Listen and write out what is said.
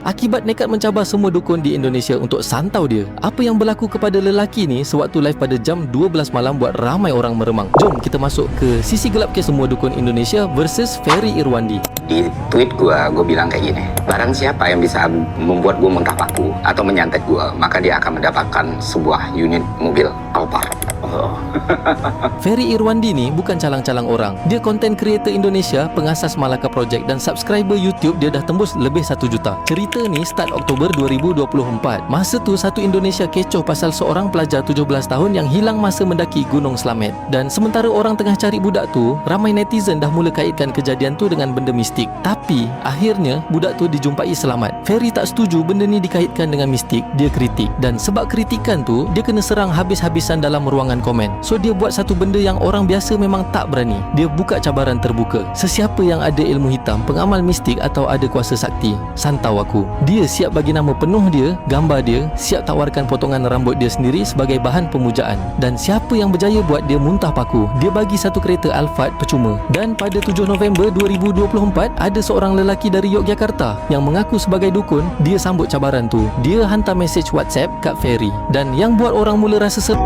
Akibat nekat mencabar semua dukun di Indonesia untuk santau dia, apa yang berlaku kepada lelaki ni sewaktu live pada jam 12 malam buat ramai orang meremang. Jom kita masuk ke sisi gelap kes semua dukun Indonesia versus Ferry Irwandi. Di tweet gue bilang kayak gini, barang siapa yang bisa membuat gue muntah paku atau menyantet gue, maka dia akan mendapatkan sebuah unit mobil Alphard. Ferry Irwandi ni bukan calang-calang orang. Dia content creator Indonesia, pengasas Malaka Project, dan subscriber YouTube dia dah tembus lebih 1 juta. Cerita ni start Oktober 2024. Masa tu satu Indonesia kecoh pasal seorang pelajar 17 tahun yang hilang masa mendaki Gunung Slamet. Dan sementara orang tengah cari budak tu, ramai netizen dah mula kaitkan kejadian tu dengan benda mistik. Tapi akhirnya budak tu dijumpai selamat. Ferry tak setuju benda ni dikaitkan dengan mistik. Dia kritik, dan sebab kritikan tu dia kena serang habis-habisan dalam ruangan komen. So dia buat satu benda yang orang biasa memang tak berani. Dia buka cabaran terbuka. Sesiapa yang ada ilmu hitam, pengamal mistik atau ada kuasa sakti, santau aku. Dia siap bagi nama penuh dia, gambar dia, siap tawarkan potongan rambut dia sendiri sebagai bahan pemujaan. Dan siapa yang berjaya buat dia muntah paku, dia bagi satu kereta Alphard percuma. Dan pada 7 November 2024, ada seorang lelaki dari Yogyakarta yang mengaku sebagai dukun. Dia sambut cabaran tu. Dia hantar mesej WhatsApp kat Ferry. Dan yang buat orang mula rasa seram,